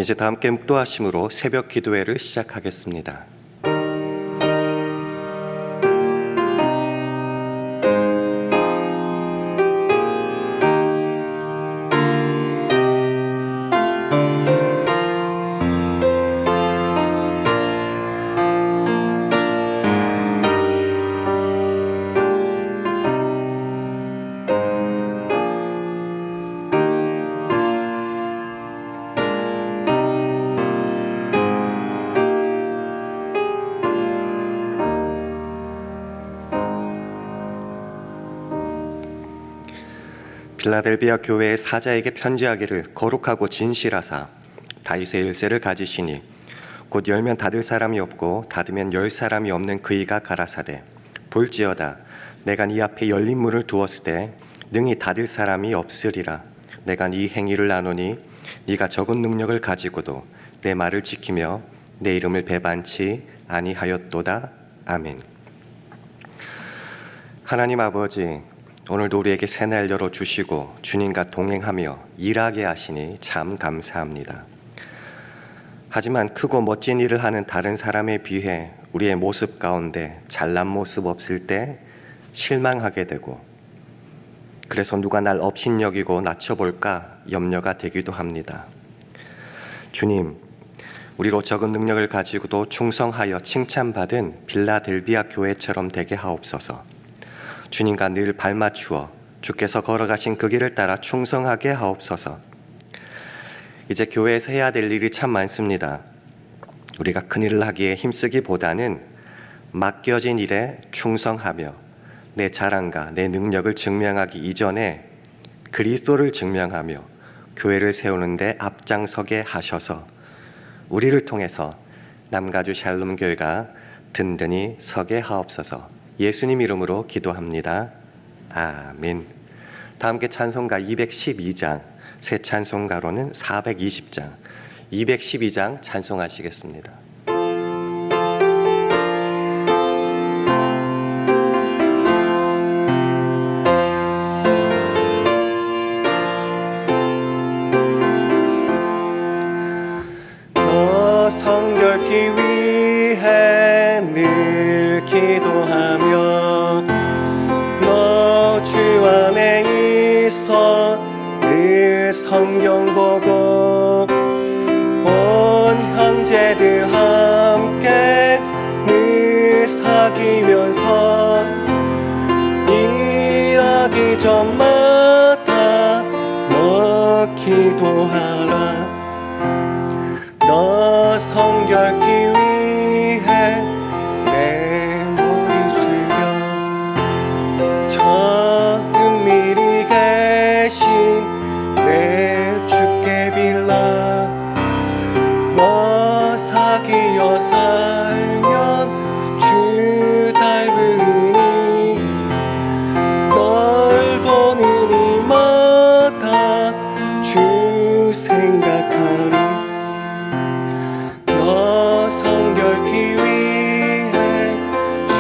이제 다 함께 묵도하심으로 새벽 기도회를 시작하겠습니다. 빌라델비아 교회의 사자에게 편지하기를 거룩하고 진실하사 다윗의 일세를 가지시니 곧 열면 닫을 사람이 없고 닫으면 열 사람이 없는 그이가 가라사대 볼지어다 내가 네 앞에 열린 문을 두었으되 능히 닫을 사람이 없으리라. 내가 네 행위를 나누니 네가 적은 능력을 가지고도 내 말을 지키며 내 이름을 배반치 아니하였도다. 아멘. 하나님 아버지, 오늘도 우리에게 새날 열어주시고 주님과 동행하며 일하게 하시니 참 감사합니다. 하지만 크고 멋진 일을 하는 다른 사람에 비해 우리의 모습 가운데 잘난 모습 없을 때 실망하게 되고, 그래서 누가 날 업신여기고 낮춰볼까 염려가 되기도 합니다. 주님, 우리로 적은 능력을 가지고도 충성하여 칭찬받은 빌라델비아 교회처럼 되게 하옵소서. 주님과 늘 발맞추어 주께서 걸어가신 그 길을 따라 충성하게 하옵소서. 이제 교회에서 해야 될 일이 참 많습니다. 우리가 큰일을 하기에 힘쓰기보다는 맡겨진 일에 충성하며 내 자랑과 내 능력을 증명하기 이전에 그리스도를 증명하며 교회를 세우는 데 앞장서게 하셔서 우리를 통해서 남가주 샬롬 교회가 든든히 서게 하옵소서. 예수님 이름으로 기도합니다. 아멘. 다 함께 찬송가 212장, 새 찬송가로는 420장, 212장 찬송하시겠습니다. 너 성결케 위해 늘 기도하며 너 주 안에 있어 늘 성경 보고 온 형제들 함께 늘 사귀면서 일하기 전마다 너 기도하라. 너 성결케 위해 내 머리 숙여 저 은밀히 계신 내 주께 빌라. 너 사귀어 살면 주 닮으니 널 보는 이마다 주 생각하리. 너 성결케 위해 주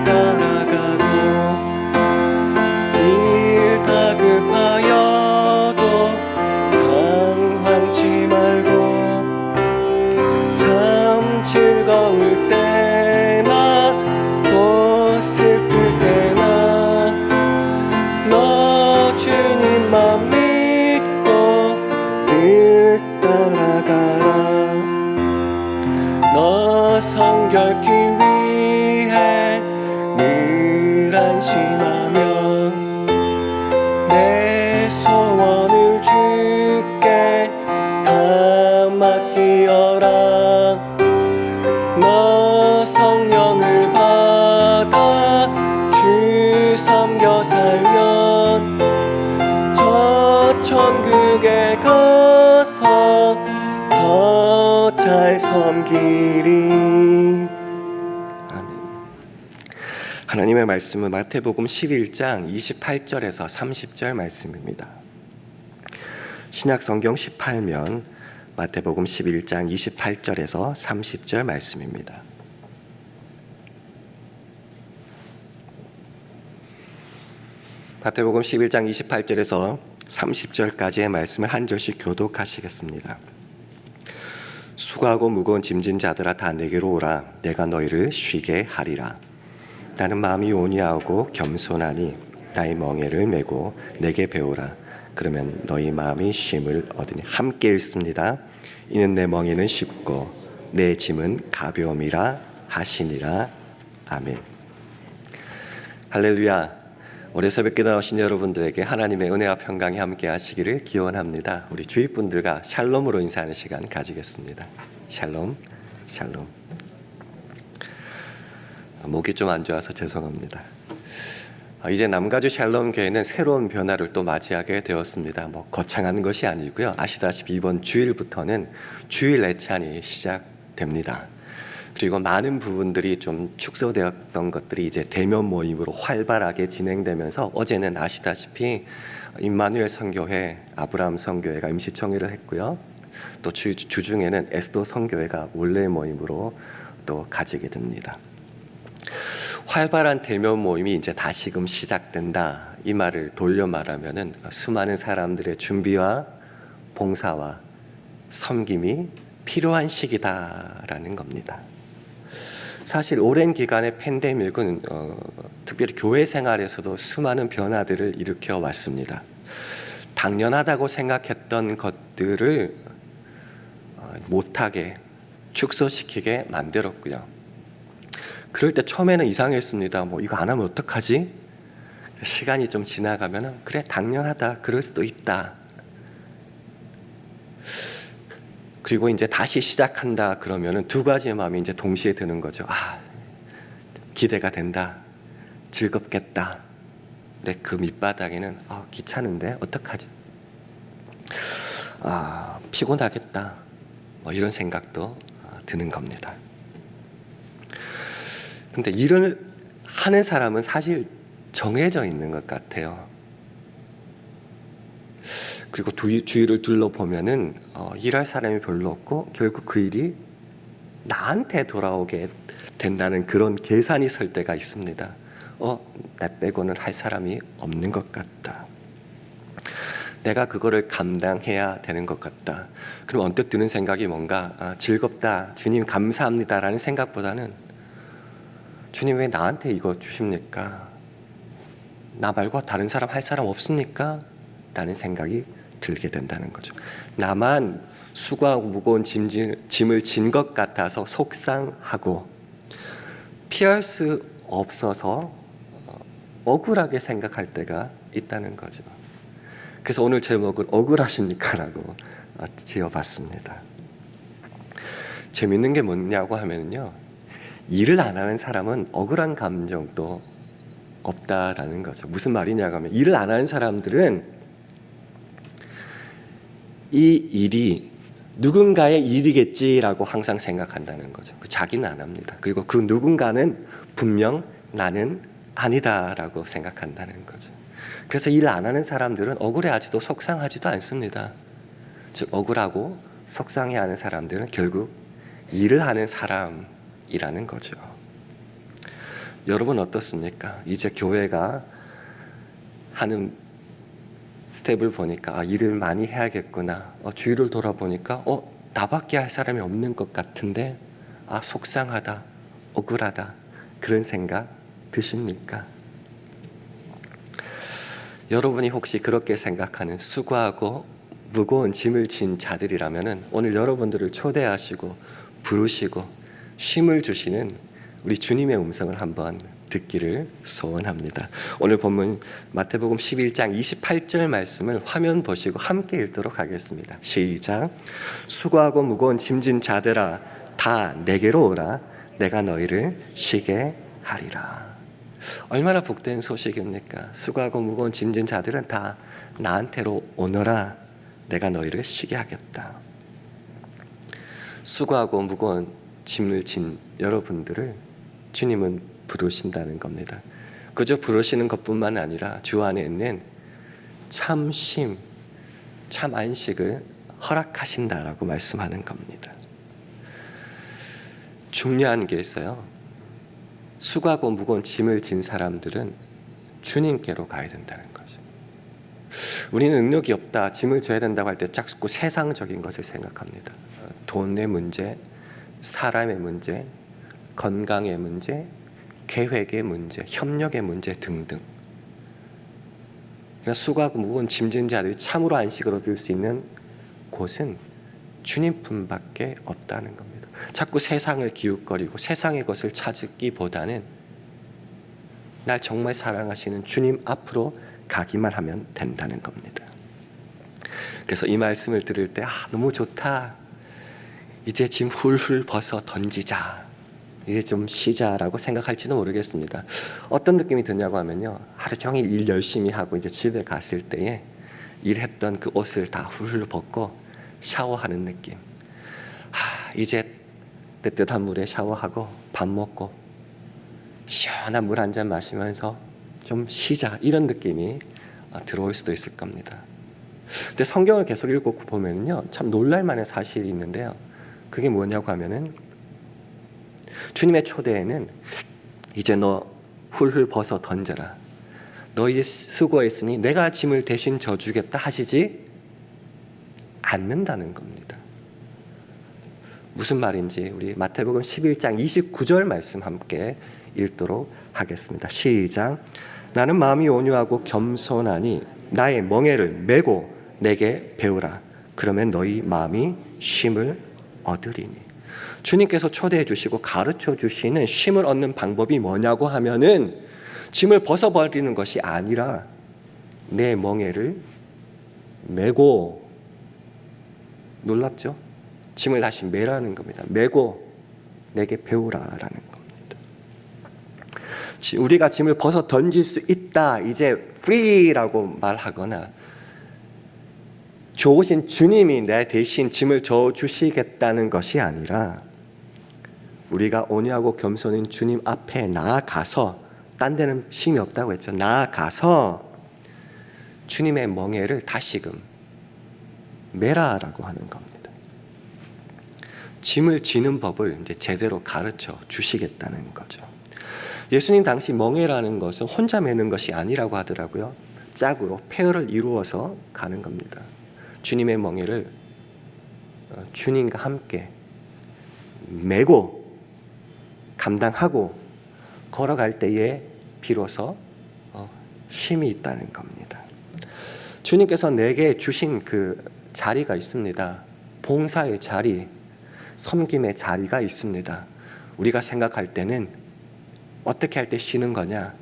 따라가고 일 다급하여도 당황치 말고 참 즐거울 때나 또 슬플 때나 너 주님만 믿고 늘 따라가라. 너 성결케 위해 늘 안심하며 내 소원을 주께 다 맡기어라. 너 성령을 받아 주 섬겨 살면 저 천국에 가서 더 잘 섬기리. 아멘. 하나님의 말씀은 마태복음 11장 28절에서 30절 말씀입니다. 신약 성경 18면 마태복음 11장 28절에서 30절 말씀입니다. 마태복음 11장 28절에서 30절까지의 말씀을 한 절씩 교독하시겠습니다. 수고하고 무거운 짐진 자들아 다 내게로 오라. 내가 너희를 쉬게 하리라. 나는 마음이 온유하고 겸손하니 나의 멍에를 메고 내게 배우라. 그러면 너희 마음이 쉼을 얻으니. 함께 읽습니다. 이는 내 멍에는 쉽고 내 짐은 가벼움이라 하시니라. 아멘. 할렐루야. 올해 새벽기도 나오신 여러분들에게 하나님의 은혜와 평강이 함께 하시기를 기원합니다. 우리 주위 분들과 샬롬으로 인사하는 시간 가지겠습니다. 샬롬, 샬롬. 목이 좀 안 좋아서 죄송합니다. 이제 남가주 샬롬 교회는 새로운 변화를 또 맞이하게 되었습니다. 거창한 것이 아니고요. 아시다시피 이번 주일부터는 주일 예찬이 시작됩니다. 그리고 많은 부분들이 좀 축소되었던 것들이 이제 대면 모임으로 활발하게 진행되면서 어제는 아시다시피 임마누엘 선교회, 아브라함 선교회가 임시총회를 했고요. 또 주중에는 에스도 선교회가 원래 모임으로 또 가지게 됩니다. 활발한 대면 모임이 이제 다시금 시작된다. 이 말을 돌려 말하면은 수많은 사람들의 준비와 봉사와 섬김이 필요한 시기다라는 겁니다. 사실 오랜 기간의 팬데믹은 특별히 교회 생활에서도 수많은 변화들을 일으켜 왔습니다. 당연하다고 생각했던 것들을 못하게 축소시키게 만들었고요. 그럴 때 처음에는 이상했습니다. 이거 안 하면 어떡하지? 시간이 좀 지나가면 그래 당연하다, 그럴 수도 있다. 그리고 이제 다시 시작한다 그러면은 두 가지의 마음이 이제 동시에 드는 거죠. 기대가 된다, 즐겁겠다. 근데 그 밑바닥에는 귀찮은데 어떡하지? 피곤하겠다. 이런 생각도 드는 겁니다. 근데 일을 하는 사람은 사실 정해져 있는 것 같아요. 그리고 주위를 둘러보면은 일할 사람이 별로 없고 결국 그 일이 나한테 돌아오게 된다는 그런 계산이 설 때가 있습니다. 나 빼고는 할 사람이 없는 것 같다. 내가 그거를 감당해야 되는 것 같다. 그럼 언뜻 드는 생각이 뭔가 즐겁다, 주님 감사합니다라는 생각보다는 주님 왜 나한테 이거 주십니까? 나 말고 다른 사람 할 사람 없습니까? 라는 생각이 들게 된다는 거죠. 나만 수고하고 무거운 짐을 진 것 같아서 속상하고 피할 수 없어서 억울하게 생각할 때가 있다는 거죠. 그래서 오늘 제목을 억울하십니까? 라고 지어봤습니다. 재밌는 게 뭐냐고 하면요, 일을 안 하는 사람은 억울한 감정도 없다라는 거죠. 무슨 말이냐고 하면 일을 안 하는 사람들은 이 일이 누군가의 일이겠지라고 항상 생각한다는 거죠. 자기는 안 합니다. 그리고 그 누군가는 분명 나는 아니다라고 생각한다는 거죠. 그래서 일 안 하는 사람들은 억울해하지도 속상하지도 않습니다. 즉 억울하고 속상해하는 사람들은 결국 일을 하는 사람이라는 거죠. 여러분 어떻습니까? 이제 교회가 하는 스텝을 보니까 일을 많이 해야겠구나. 주위를 돌아보니까 나밖에 할 사람이 없는 것 같은데 속상하다, 억울하다, 그런 생각 드십니까? 여러분이 혹시 그렇게 생각하는 수고하고 무거운 짐을 진 자들이라면 오늘 여러분들을 초대하시고 부르시고 쉼을 주시는 우리 주님의 음성을 한번 듣기를 소원합니다. 오늘 본문 마태복음 11장 28절 말씀을 화면 보시고 함께 읽도록 하겠습니다. 시작. 수고하고 무거운 짐진 자들아 다 내게로 오라. 내가 너희를 쉬게 하리라. 얼마나 복된 소식입니까? 수고하고 무거운 짐진 자들은 다 나한테로 오너라. 내가 너희를 쉬게 하겠다. 수고하고 무거운 짐을 진 여러분들을 주님은 부르신다는 겁니다. 그저 부르시는 것뿐만 아니라 주 안에 있는 참 쉼, 참 안식을 허락하신다라고 말씀하는 겁니다. 중요한 게 있어요. 수고하고 무거운 짐을 진 사람들은 주님께로 가야 된다는 거죠. 우리는 능력이 없다, 짐을 져야 된다고 할 때 자꾸 세상적인 것을 생각합니다. 돈의 문제, 사람의 문제, 건강의 문제, 계획의 문제, 협력의 문제 등등. 수고하고 무거운 짐진 자들이 참으로 안식을 얻을 수 있는 곳은 주님 품밖에 없다는 겁니다. 자꾸 세상을 기웃거리고 세상의 것을 찾기보다는 날 정말 사랑하시는 주님 앞으로 가기만 하면 된다는 겁니다. 그래서 이 말씀을 들을 때 너무 좋다, 이제 짐 훌훌 벗어 던지자, 이제 좀 쉬자라고 생각할지도 모르겠습니다. 어떤 느낌이 드냐고 하면요, 하루 종일 일 열심히 하고 이제 집에 갔을 때에 일했던 그 옷을 다 훌훌 벗고 샤워하는 느낌. 이제 뜨뜻한 물에 샤워하고 밥 먹고 시원한 물 한 잔 마시면서 좀 쉬자, 이런 느낌이 들어올 수도 있을 겁니다. 근데 성경을 계속 읽고 보면요, 참 놀랄만한 사실이 있는데요. 그게 뭐냐고 하면은 주님의 초대에는 이제 너 훌훌 벗어 던져라, 너 이제 수고했으니 내가 짐을 대신 져주겠다 하시지 않는다는 겁니다. 무슨 말인지 우리 마태복음 11장 29절 말씀 함께 읽도록 하겠습니다. 시작. 나는 마음이 온유하고 겸손하니 나의 멍에를 메고 내게 배우라. 그러면 너희 마음이 쉼을 얻으리니. 주님께서 초대해 주시고 가르쳐 주시는 쉼을 얻는 방법이 뭐냐고 하면은 짐을 벗어버리는 것이 아니라 내 멍에를 메고, 놀랍죠? 짐을 다시 메라는 겁니다. 메고 내게 배우라라는 겁니다. 우리가 짐을 벗어 던질 수 있다, 이제 free라고 말하거나 좋으신 주님이 내 대신 짐을 져 주시겠다는 것이 아니라 우리가 온유하고 겸손인 주님 앞에 나아가서, 딴 데는 쉼이 없다고 했죠. 나아가서 주님의 멍에를 다시금 메라라고 하는 겁니다. 짐을 지는 법을 이제 제대로 가르쳐 주시겠다는 거죠. 예수님 당시 멍에라는 것은 혼자 매는 것이 아니라고 하더라고요. 짝으로 페어를 이루어서 가는 겁니다. 주님의 멍에를 주님과 함께 메고 감당하고 걸어갈 때에 비로소 쉼이 있다는 겁니다. 주님께서 내게 주신 그 자리가 있습니다. 봉사의 자리, 섬김의 자리가 있습니다. 우리가 생각할 때는 어떻게 할 때 쉬는 거냐,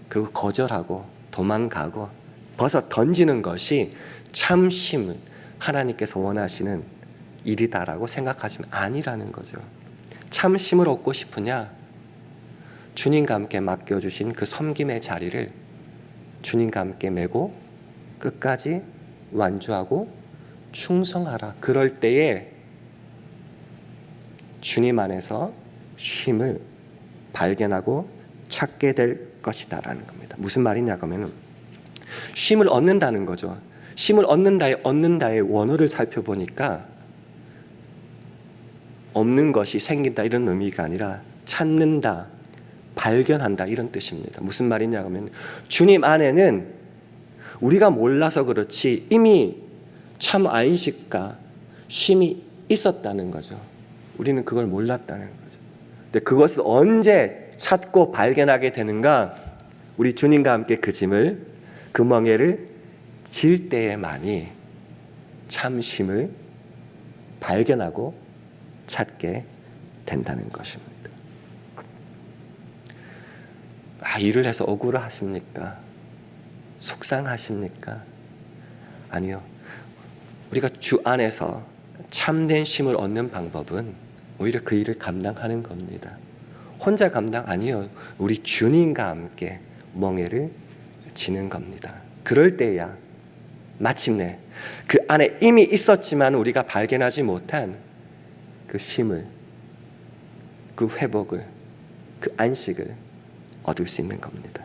그거 거절하고 도망가고 벗어 던지는 것이 참 쉼을 하나님께서 원하시는 일이다라고 생각하시면 아니라는 거죠. 참 쉼을 얻고 싶으냐, 주님과 함께 맡겨주신 그 섬김의 자리를 주님과 함께 메고 끝까지 완주하고 충성하라. 그럴 때에 주님 안에서 쉼을 발견하고 찾게 될 것이다 라는 겁니다. 무슨 말이냐 하면 쉼을 얻는다는 거죠. 쉼을 얻는다의 원어를 살펴보니까 없는 것이 생긴다 이런 의미가 아니라 찾는다, 발견한다 이런 뜻입니다. 무슨 말이냐 하면 주님 안에는 우리가 몰라서 그렇지 이미 참 안식과 쉼이 있었다는 거죠. 우리는 그걸 몰랐다는 거죠. 근데 그것을 언제 찾고 발견하게 되는가? 우리 주님과 함께 그 짐을, 그 멍에를 질 때에만이 참 쉼을 발견하고 찾게 된다는 것입니다. 일을 해서 억울하십니까? 속상하십니까? 아니요. 우리가 주 안에서 참된 쉼을 얻는 방법은 오히려 그 일을 감당하는 겁니다. 혼자 감당 아니요. 우리 주님과 함께 멍에를 지는 겁니다. 그럴 때야 마침내 그 안에 이미 있었지만 우리가 발견하지 못한 그 쉼을, 그 회복을, 그 안식을 얻을 수 있는 겁니다.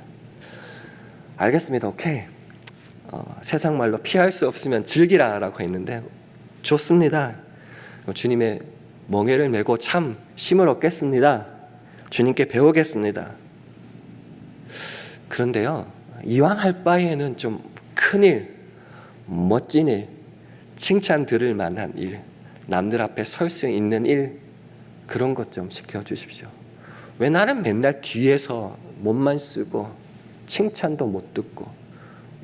알겠습니다. 오케이. 세상 말로 피할 수 없으면 즐기라라고 했는데 좋습니다. 주님의 멍에를 메고 참 쉼을 얻겠습니다. 주님께 배우겠습니다. 그런데요, 이왕 할 바에는 좀 큰일, 멋진 일, 칭찬 들을 만한 일, 남들 앞에 설 수 있는 일, 그런 것 좀 시켜주십시오. 왜 나는 맨날 뒤에서 몸만 쓰고 칭찬도 못 듣고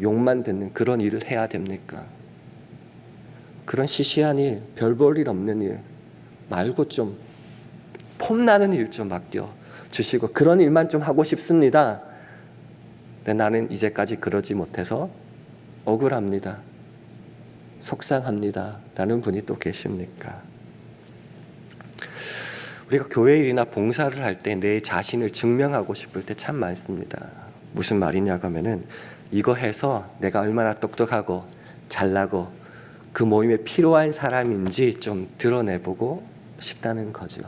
욕만 듣는 그런 일을 해야 됩니까? 그런 시시한 일, 별 볼 일 없는 일 말고 좀 폼나는 일 좀 맡겨 주시고, 그런 일만 좀 하고 싶습니다. 근데 나는 이제까지 그러지 못해서 억울합니다, 속상합니다 라는 분이 또 계십니까? 우리가 교회 일이나 봉사를 할 때 내 자신을 증명하고 싶을 때 참 많습니다. 무슨 말이냐고 하면은, 이거 해서 내가 얼마나 똑똑하고 잘나고 그 모임에 필요한 사람인지 좀 드러내보고 싶다는 거죠.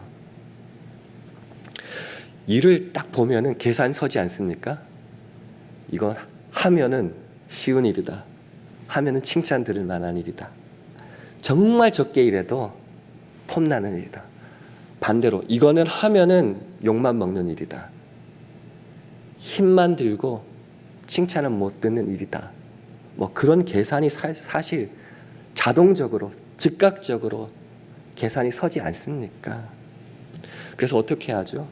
일을 딱 보면은 계산 서지 않습니까? 이건 하면은 쉬운 일이다, 하면은 칭찬 들을 만한 일이다, 정말 적게 일해도 폼나는 일이다, 반대로 이거는 하면은 욕만 먹는 일이다, 힘만 들고 칭찬은 못 듣는 일이다, 뭐 그런 계산이 사실 자동적으로 즉각적으로 계산이 서지 않습니까? 그래서 어떻게 하죠?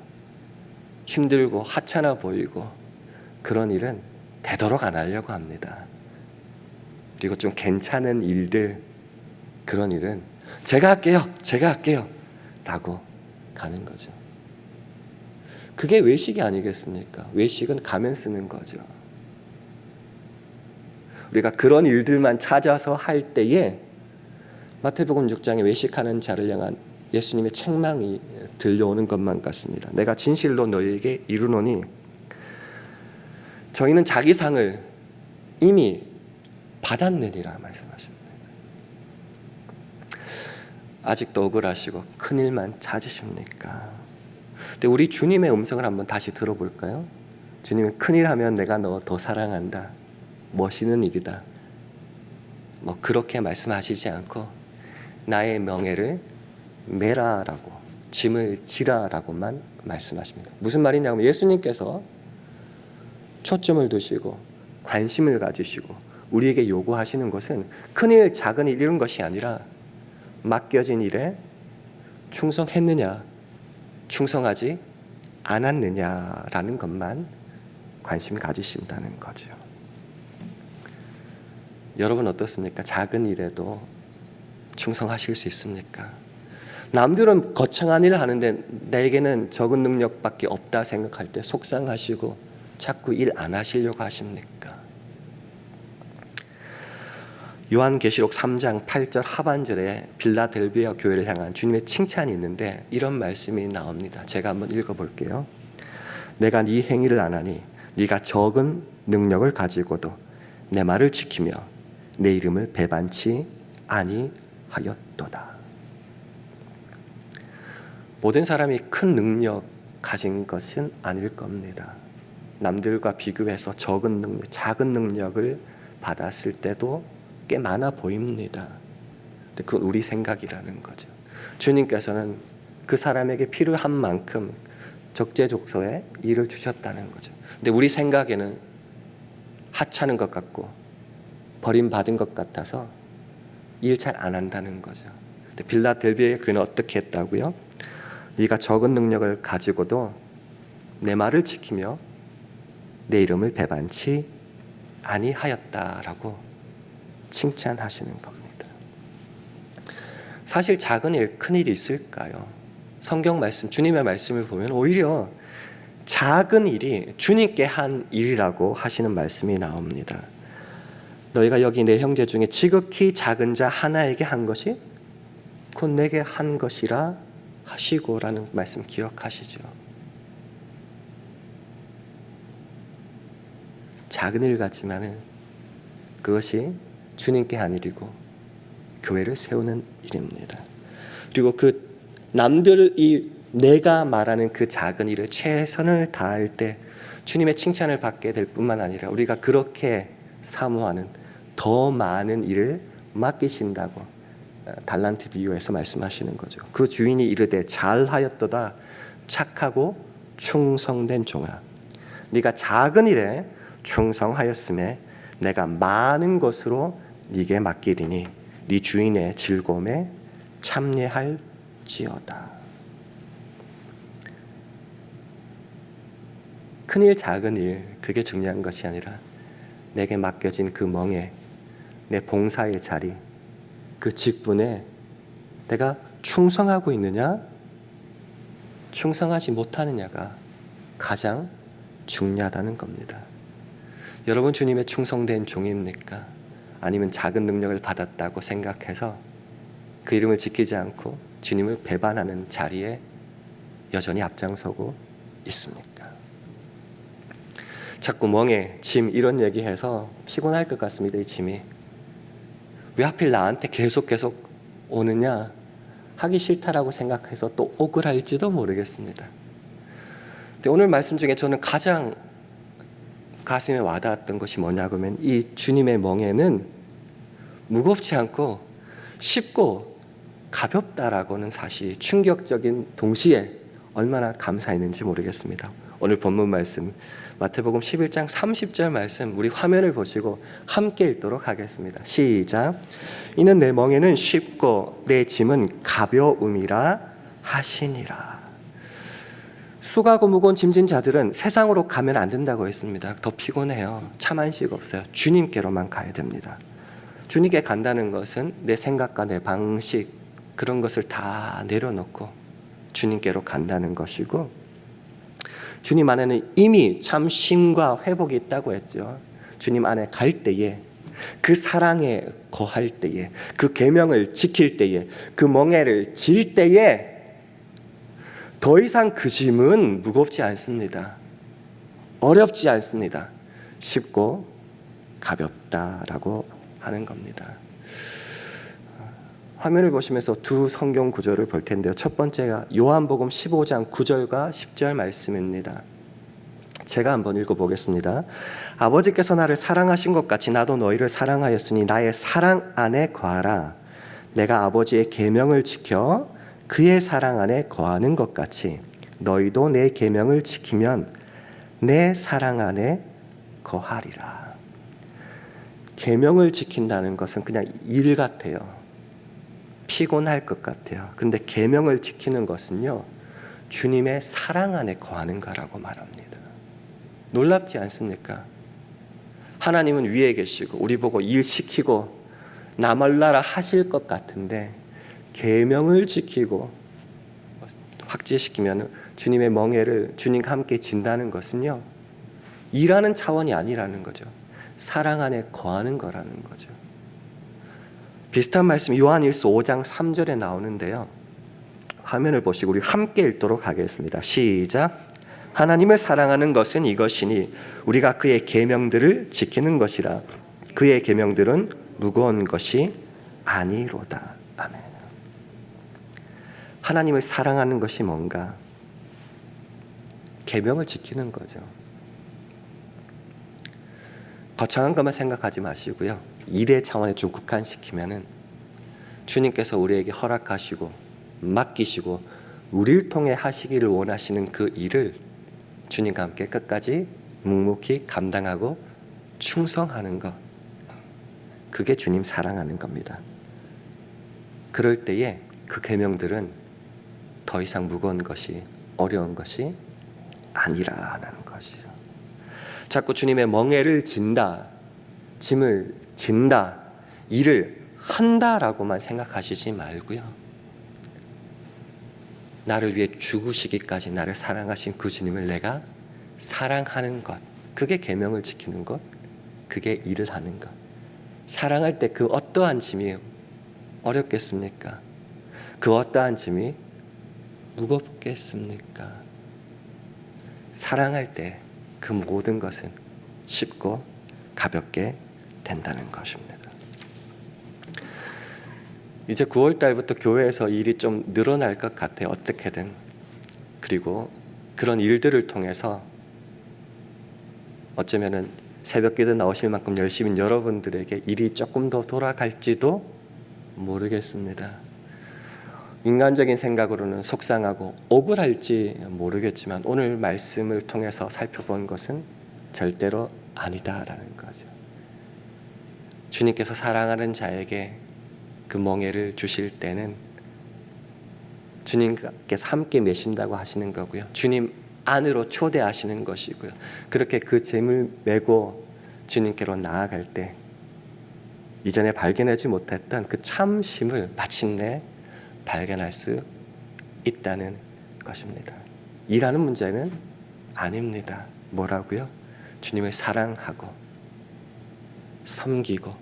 힘들고 하찮아 보이고 그런 일은 되도록 안 하려고 합니다. 그리고 좀 괜찮은 일들, 그런 일은 제가 할게요 라고 가는 거죠. 그게 외식이 아니겠습니까? 외식은 가면 쓰는 거죠. 우리가 그런 일들만 찾아서 할 때에 마태복음 6장에 외식하는 자를 향한 예수님의 책망이 들려오는 것만 같습니다. 내가 진실로 너희에게 이르노니 저희는 자기 상을 이미 받았느니라 말씀하십니다. 아직도 억울하시고 큰일만 찾으십니까? 근데 우리 주님의 음성을 한번 다시 들어볼까요? 주님은 큰일 하면 내가 너 더 사랑한다, 멋있는 일이다, 뭐 그렇게 말씀하시지 않고 나의 명예를 메라라고, 짐을 지라라고만 말씀하십니다. 무슨 말이냐면, 예수님께서 초점을 두시고 관심을 가지시고 우리에게 요구하시는 것은 큰일 작은 일 이런 것이 아니라 맡겨진 일에 충성했느냐 충성하지 않았느냐라는 것만 관심 가지신다는 거죠. 여러분 어떻습니까? 작은 일에도 충성하실 수 있습니까? 남들은 거창한 일을 하는데 내게는 적은 능력밖에 없다 생각할 때 속상하시고 자꾸 일 안 하시려고 하십니까? 요한계시록 3장 8절 하반절에 빌라델비아 교회를 향한 주님의 칭찬이 있는데 이런 말씀이 나옵니다. 제가 한번 읽어볼게요. 내가 네 행위를 아나니 네가 적은 능력을 가지고도 내 말을 지키며 내 이름을 배반치 아니하였도다. 모든 사람이 큰 능력 가진 것은 아닐 겁니다. 남들과 비교해서 적은 능력, 작은 능력을 받았을 때도 꽤 많아 보입니다. 근데 그건 우리 생각이라는 거죠. 주님께서는 그 사람에게 필요한 만큼 적재적소에 일을 주셨다는 거죠. 근데 우리 생각에는 하찮은 것 같고 버림받은 것 같아서 일 잘 안 한다는 거죠. 근데 빌라델비아의 교회는 어떻게 했다고요? 네가 적은 능력을 가지고도 내 말을 지키며 내 이름을 배반치 아니하였다라고 칭찬하시는 겁니다. 사실 작은 일, 큰 일이 있을까요? 성경 말씀, 주님의 말씀을 보면 오히려 작은 일이 주님께 한 일이라고 하시는 말씀이 나옵니다. 너희가 여기 내 형제 중에 지극히 작은 자 하나에게 한 것이 곧 내게 한 것이라 하시고라는 말씀 기억하시죠? 작은 일 같지만은 그것이 주님께 한 일이고 교회를 세우는 일입니다. 그리고 그 남들이 내가 말하는 그 작은 일에 최선을 다할 때 주님의 칭찬을 받게 될 뿐만 아니라 우리가 그렇게 사모하는 더 많은 일을 맡기신다고 달란트 비유에서 말씀하시는 거죠. 그 주인이 이르되 잘하였도다 착하고 충성된 종아, 네가 작은 일에 충성하였음에 내가 많은 것으로 네게 맡기리니 네 주인의 즐거움에 참여할지어다. 큰일 작은 일 그게 중요한 것이 아니라 내게 맡겨진 그 멍에, 내 봉사의 자리, 그 직분에 내가 충성하고 있느냐, 충성하지 못하느냐가 가장 중요하다는 겁니다. 여러분 주님의 충성된 종입니까? 아니면 작은 능력을 받았다고 생각해서 그 이름을 지키지 않고 주님을 배반하는 자리에 여전히 앞장서고 있습니까? 자꾸 멍에, 짐 이런 얘기해서 피곤할 것 같습니다. 이 짐이 왜 하필 나한테 계속 오느냐, 하기 싫다라고 생각해서 또 억울할지도 모르겠습니다. 근데 오늘 말씀 중에 저는 가장 가슴에 와닿았던 것이 뭐냐고 하면 이 주님의 멍에는 무겁지 않고 쉽고 가볍다라고는 사실 충격적인 동시에 얼마나 감사했는지 모르겠습니다. 오늘 본문 말씀 마태복음 11장 30절 말씀 우리 화면을 보시고 함께 읽도록 하겠습니다. 시작. 이는 내 멍에는 쉽고 내 짐은 가벼움이라 하시니라. 수고하고 무거운 짐진 자들은 세상으로 가면 안 된다고 했습니다. 더 피곤해요. 참 안식 없어요. 주님께로만 가야 됩니다. 주님께 간다는 것은 내 생각과 내 방식 그런 것을 다 내려놓고 주님께로 간다는 것이고, 주님 안에는 이미 참 쉼과 회복이 있다고 했죠. 주님 안에 갈 때에, 그 사랑에 거할 때에, 그 계명을 지킬 때에, 그 멍에를 질 때에 더 이상 그 짐은 무겁지 않습니다. 어렵지 않습니다. 쉽고 가볍다라고 하는 겁니다. 화면을 보시면서 두 성경 구절을 볼 텐데요. 첫 번째가 요한복음 15장 9절과 10절 말씀입니다. 제가 한번 읽어보겠습니다. 아버지께서 나를 사랑하신 것 같이 나도 너희를 사랑하였으니 나의 사랑 안에 거하라. 내가 아버지의 계명을 지켜 그의 사랑 안에 거하는 것 같이 너희도 내 계명을 지키면 내 사랑 안에 거하리라. 계명을 지킨다는 것은 그냥 일 같아요. 피곤할 것 같아요. 근데 계명을 지키는 것은요, 주님의 사랑 안에 거하는 거라고 말합니다. 놀랍지 않습니까? 하나님은 위에 계시고 우리 보고 일 시키고 나말라라 하실 것 같은데 계명을 지키고 확제시키면 주님의 멍에를 주님과 함께 진다는 것은요, 일하는 차원이 아니라는 거죠. 사랑 안에 거하는 거라는 거죠. 비슷한 말씀 요한일서 5장 3절에 나오는데요. 화면을 보시고 우리 함께 읽도록 하겠습니다. 시작. 하나님을 사랑하는 것은 이것이니 우리가 그의 계명들을 지키는 것이라. 그의 계명들은 무거운 것이 아니로다. 아멘. 하나님을 사랑하는 것이 뭔가? 계명을 지키는 거죠. 거창한 것만 생각하지 마시고요. 일의 차원에 좀 국한시키면은 주님께서 우리에게 허락하시고 맡기시고 우리를 통해 하시기를 원하시는 그 일을 주님과 함께 끝까지 묵묵히 감당하고 충성하는 것, 그게 주님 사랑하는 겁니다. 그럴 때에 그 계명들은 더 이상 무거운 것이, 어려운 것이 아니라는 것이죠. 자꾸 주님의 멍에를 진다, 짐을 진다, 일을 한다라고만 생각하시지 말고요. 나를 위해 죽으시기까지 나를 사랑하신 그 주님을 내가 사랑하는 것, 그게 계명을 지키는 것, 그게 일을 하는 것. 사랑할 때 그 어떠한 짐이 어렵겠습니까? 그 어떠한 짐이 무겁겠습니까? 사랑할 때 그 모든 것은 쉽고 가볍게 된다는 것입니다. 이제 9월 달부터 교회에서 일이 좀 늘어날 것 같아요. 어떻게든. 그리고 그런 일들을 통해서 어쩌면은 새벽기도 나오실 만큼 열심히 여러분들에게 일이 조금 더 돌아갈지도 모르겠습니다. 인간적인 생각으로는 속상하고 억울할지 모르겠지만 오늘 말씀을 통해서 살펴본 것은 절대로 아니다라는 거죠. 주님께서 사랑하는 자에게 그 멍에를 주실 때는 주님께서 함께 메신다고 하시는 거고요. 주님 안으로 초대하시는 것이고요. 그렇게 그 잼을 메고 주님께로 나아갈 때 이전에 발견하지 못했던 그 참심을 마침내 발견할 수 있다는 것입니다. 일하는 문제는 아닙니다. 뭐라고요? 주님을 사랑하고 섬기고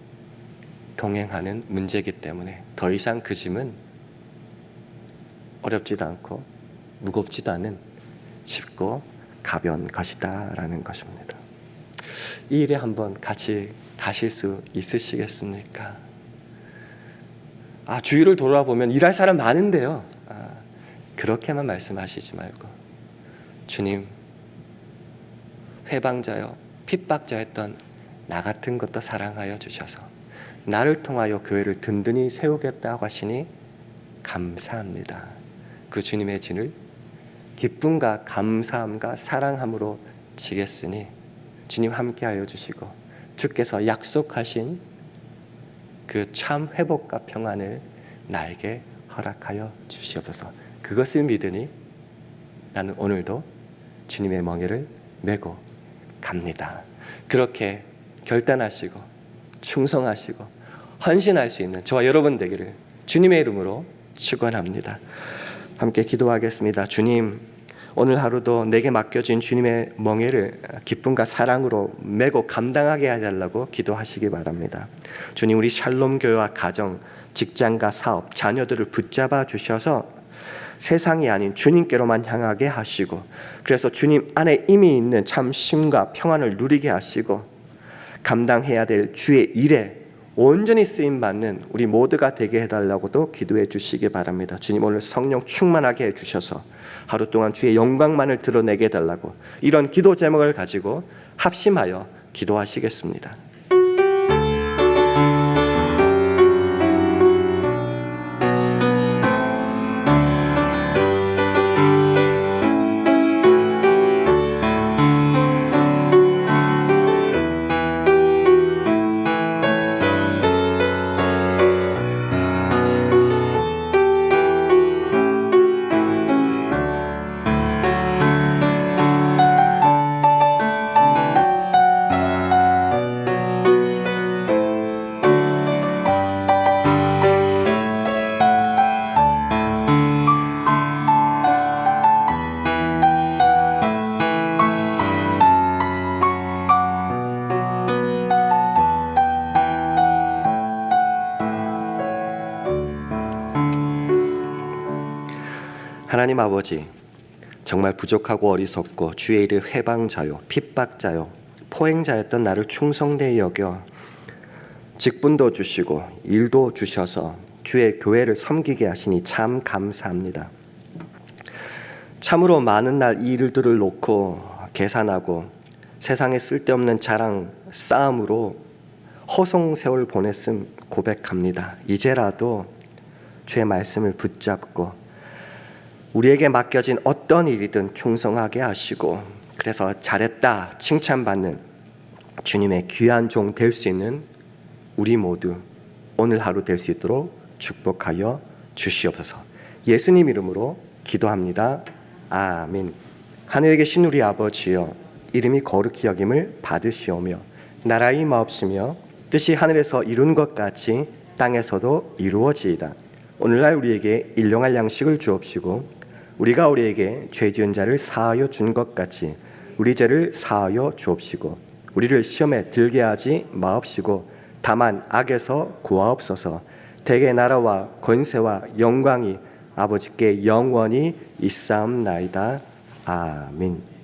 동행하는 문제이기 때문에 더 이상 그 짐은 어렵지도 않고 무겁지도 않은 쉽고 가벼운 것이다 라는 것입니다. 이 일에 한번 같이 가실 수 있으시겠습니까? 주위를 돌아보면 일할 사람 많은데요. 그렇게만 말씀하시지 말고 주님, 회방자요 핍박자였던 나 같은 것도 사랑하여 주셔서 나를 통하여 교회를 든든히 세우겠다고 하시니 감사합니다. 그 주님의 진을 기쁨과 감사함과 사랑함으로 지겠으니 주님 함께하여 주시고 주께서 약속하신 그 참 회복과 평안을 나에게 허락하여 주시옵소서. 그것을 믿으니 나는 오늘도 주님의 멍에를 메고 갑니다. 그렇게 결단하시고 충성하시고 헌신할 수 있는 저와 여러분 되기를 주님의 이름으로 축원합니다. 함께 기도하겠습니다. 주님, 오늘 하루도 내게 맡겨진 주님의 멍에를 기쁨과 사랑으로 메고 감당하게 해달라고 기도하시기 바랍니다. 주님, 우리 샬롬 교회와 가정, 직장과 사업, 자녀들을 붙잡아 주셔서 세상이 아닌 주님께로만 향하게 하시고, 그래서 주님 안에 이미 있는 참 쉼과 평안을 누리게 하시고, 감당해야 될 주의 일에 온전히 쓰임받는 우리 모두가 되게 해달라고도 기도해 주시기 바랍니다. 주님, 오늘 성령 충만하게 해주셔서 하루 동안 주의 영광만을 드러내게 해달라고 이런 기도 제목을 가지고 합심하여 기도하시겠습니다. 하나님 아버지, 정말 부족하고 어리석고 주의 일의 회방자요 핍박자요 포행자였던 나를 충성되이 여겨 직분도 주시고 일도 주셔서 주의 교회를 섬기게 하시니 참 감사합니다. 참으로 많은 날 이 일들을 놓고 계산하고 세상에 쓸데없는 자랑 싸움으로 허송세월 보냈음 고백합니다. 이제라도 주의 말씀을 붙잡고 우리에게 맡겨진 어떤 일이든 충성하게 하시고, 그래서 잘했다 칭찬받는 주님의 귀한 종 될 수 있는 우리 모두 오늘 하루 될 수 있도록 축복하여 주시옵소서. 예수님 이름으로 기도합니다. 아멘. 하늘에 계신 우리 아버지여, 이름이 거룩히 여김을 받으시오며 나라의 마옵시며 뜻이 하늘에서 이룬 것 같이 땅에서도 이루어지이다. 오늘날 우리에게 일용할 양식을 주옵시고 우리가 우리에게 죄 지은 자를 사하여 준 것 같이 우리 죄를 사하여 주옵시고 우리를 시험에 들게 하지 마옵시고 다만 악에서 구하옵소서. 대개 나라와 권세와 영광이 아버지께 영원히 있사옵나이다. 아멘.